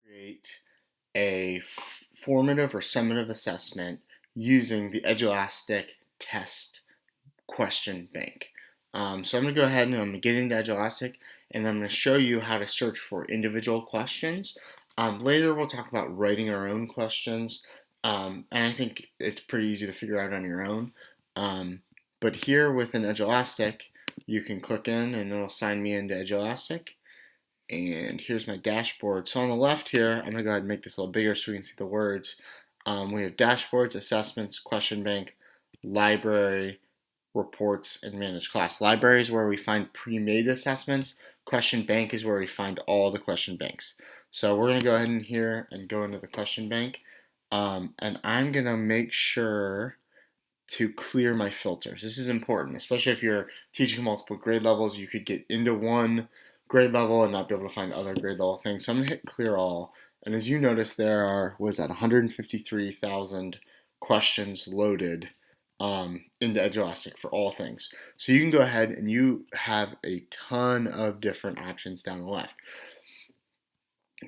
Create a formative or summative assessment using the Edulastic test question bank. So I'm going to go ahead and I'm going to get into Edulastic and I'm going to show you how to search for individual questions. Later we'll talk about writing our own questions, and I think it's pretty easy to figure out on your own. But here within Edulastic, you can click in and it'll sign me into Edulastic. And here's my dashboard. So on the left here, I'm going to go ahead and make this a little bigger so we can see the words. We have dashboards, assessments, question bank, library, reports, and manage class. Library is where we find pre-made assessments. Question bank is where we find all the question banks. So we're going to go ahead and here and go into the question bank. And I'm going to make sure to clear my filters. This is important, especially if you're teaching multiple grade levels. You could get into one grade level and not be able to find other grade level things. So I'm going to hit clear all. And as you notice, there are, was that 153,000 questions loaded into Edulastic for all things. So you can go ahead and you have a ton of different options down the left.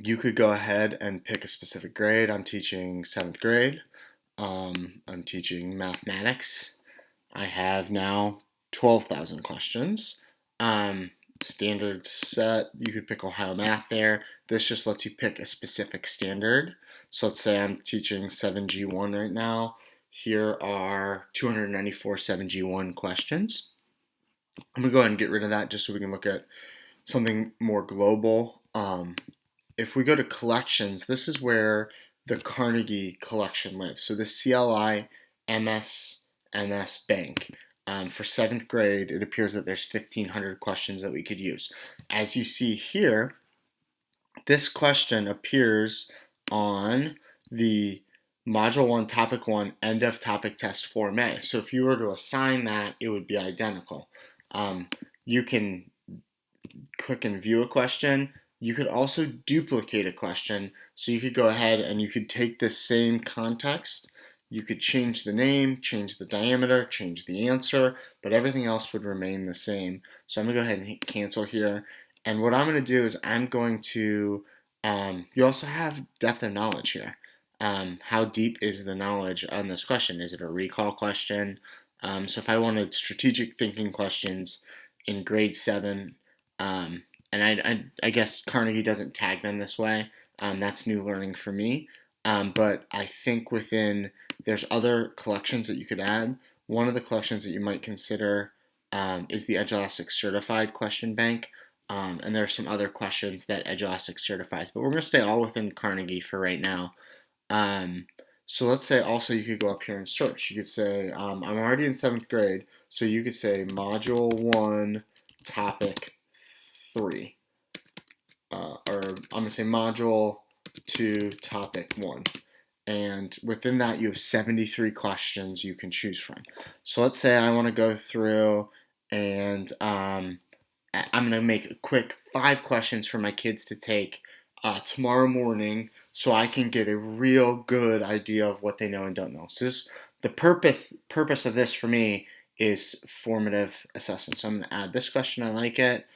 You could go ahead and pick a specific grade. I'm teaching 7th grade. I'm teaching mathematics. I have now 12,000 questions. Standard set, you could pick Ohio Math there. This just lets you pick a specific standard. So let's say I'm teaching 7G1 right now. Here are 294 7G1 questions. I'm going to go ahead and get rid of that just so we can look at something more global. If we go to collections, this is where the Carnegie collection lives. So the CLI MS Bank. For 7th grade, it appears that there's 1,500 questions that we could use. As you see here, this question appears on the Module 1, Topic 1, End of Topic Test Form A. So if you were to assign that, it would be identical. You can click and view a question. You could also duplicate a question. So you could go ahead and you could take this same context. You could change the name, change the diameter, change the answer, but everything else would remain the same. So I'm going to go ahead and hit cancel here. And what I'm going to do is I'm going to, you also have depth of knowledge here. How deep is the knowledge on this question? Is it a recall question? So if I wanted strategic thinking questions in grade 7, and I guess Carnegie doesn't tag them this way. That's new learning for me. But I think there's other collections that you could add. One of the collections that you might consider is the Edulastic Certified Question Bank. And there are some other questions that Edulastic certifies. But we're going to stay all within Carnegie for right now. So let's say also you could go up here and search. You could say, I'm already in 7th grade, so you could say Module 1, Topic 3. Or I'm going to say Module 2, Topic 1. And within that, you have 73 questions you can choose from. So let's say I want to go through and I'm going to make a quick 5 questions for my kids to take tomorrow morning so I can get a real good idea of what they know and don't know. So the purpose of this for me is formative assessment. So I'm going to add this question. I like it.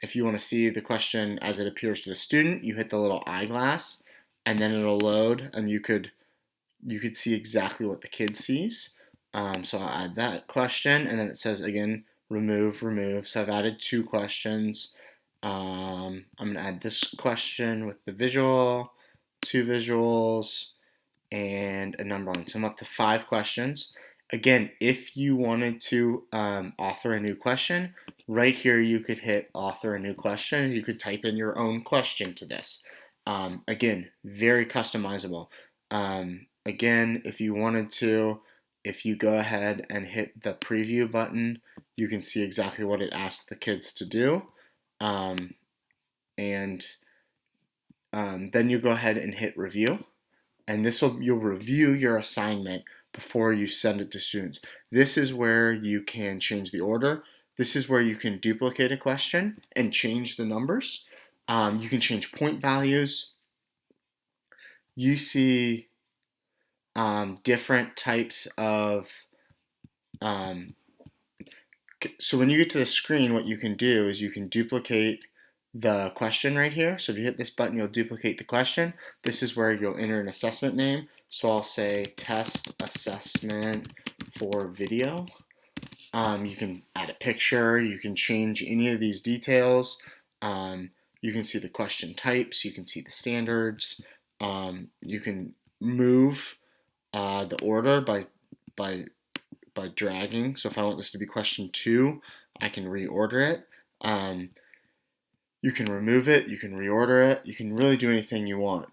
If you want to see the question as it appears to the student, you hit the little eyeglass and then it'll load and you could see exactly what the kid sees. So I'll add that question and then it says again, remove. So I've added 2 questions. I'm going to add this question with the visual, 2 visuals, and a number line. So I'm up to 5 questions. Again, if you wanted to author a new question, right here you could hit author a new question. You could type in your own question to this. Again, very customizable. Again, if you wanted to, if you go ahead and hit the preview button, you can see exactly what it asks the kids to do. Then you go ahead and hit review. And you'll review your assignment before you send it to students. This is where you can change the order. This is where you can duplicate a question and change the numbers. You can change point values. You see different types of so when you get to the screen, what you can do is you can duplicate the question right here. So if you hit this button, you'll duplicate the question. This is where you'll enter an assessment name. So I'll say test assessment for video. You can add a picture, you can change any of these details. You can see the question types, you can see the standards. You can move the order by by dragging. So if I want this to be question 2, I can reorder it. You can remove it, you can reorder it, you can really do anything you want.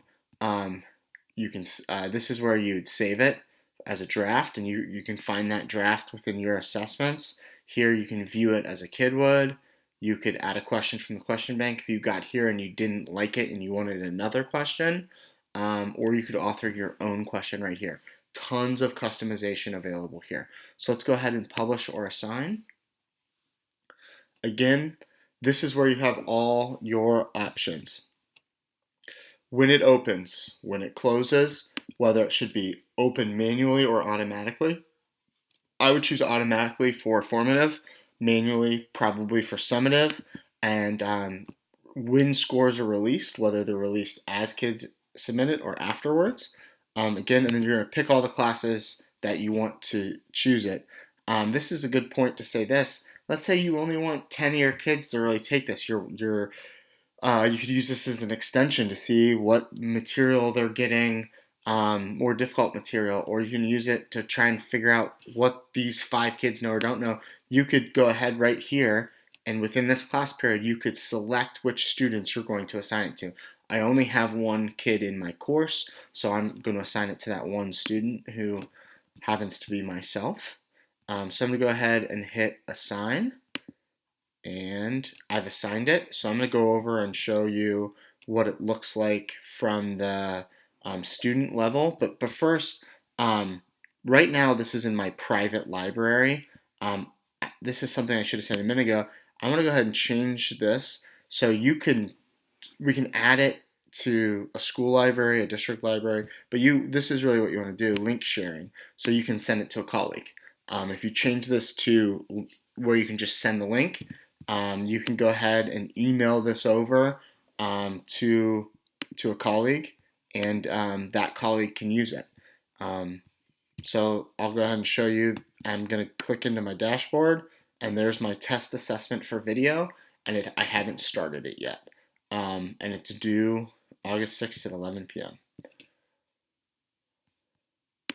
You can. This is where you'd save it as a draft, and you can find that draft within your assessments. Here you can view it as a kid would. You could add a question from the question bank if you got here and you didn't like it and you wanted another question, or you could author your own question right here. Tons of customization available here. So let's go ahead and publish or assign. Again, this is where you have all your options. When it opens, when it closes, whether it should be open manually or automatically. I would choose automatically for formative, manually probably for summative, and when scores are released, whether they're released as kids submit it or afterwards. Again, and then you're going to pick all the classes that you want to choose it. This is a good point to say this. Let's say you only want 10 of your kids to really take this. You could use this as an extension to see what material they're getting, more difficult material, or you can use it to try and figure out what these 5 kids know or don't know. You could go ahead right here, and within this class period, you could select which students you're going to assign it to. I only have 1 kid in my course, so I'm going to assign it to that 1 student who happens to be myself. So I'm going to go ahead and hit assign. And I've assigned it. So I'm going to go over and show you what it looks like from the student level. But first, right now this is in my private library. This is something I should have said a minute ago. I want to go ahead and change this so we can add it to a school library, a district library, but this is really what you want to do, link sharing, so you can send it to a colleague. If you change this to where you can just send the link, you can go ahead and email this over to a colleague, and that colleague can use it. So I'll go ahead and show you. I'm going to click into my dashboard, and there's my test assessment for video, and I haven't started it yet. And it's due August 6th at 11 p.m.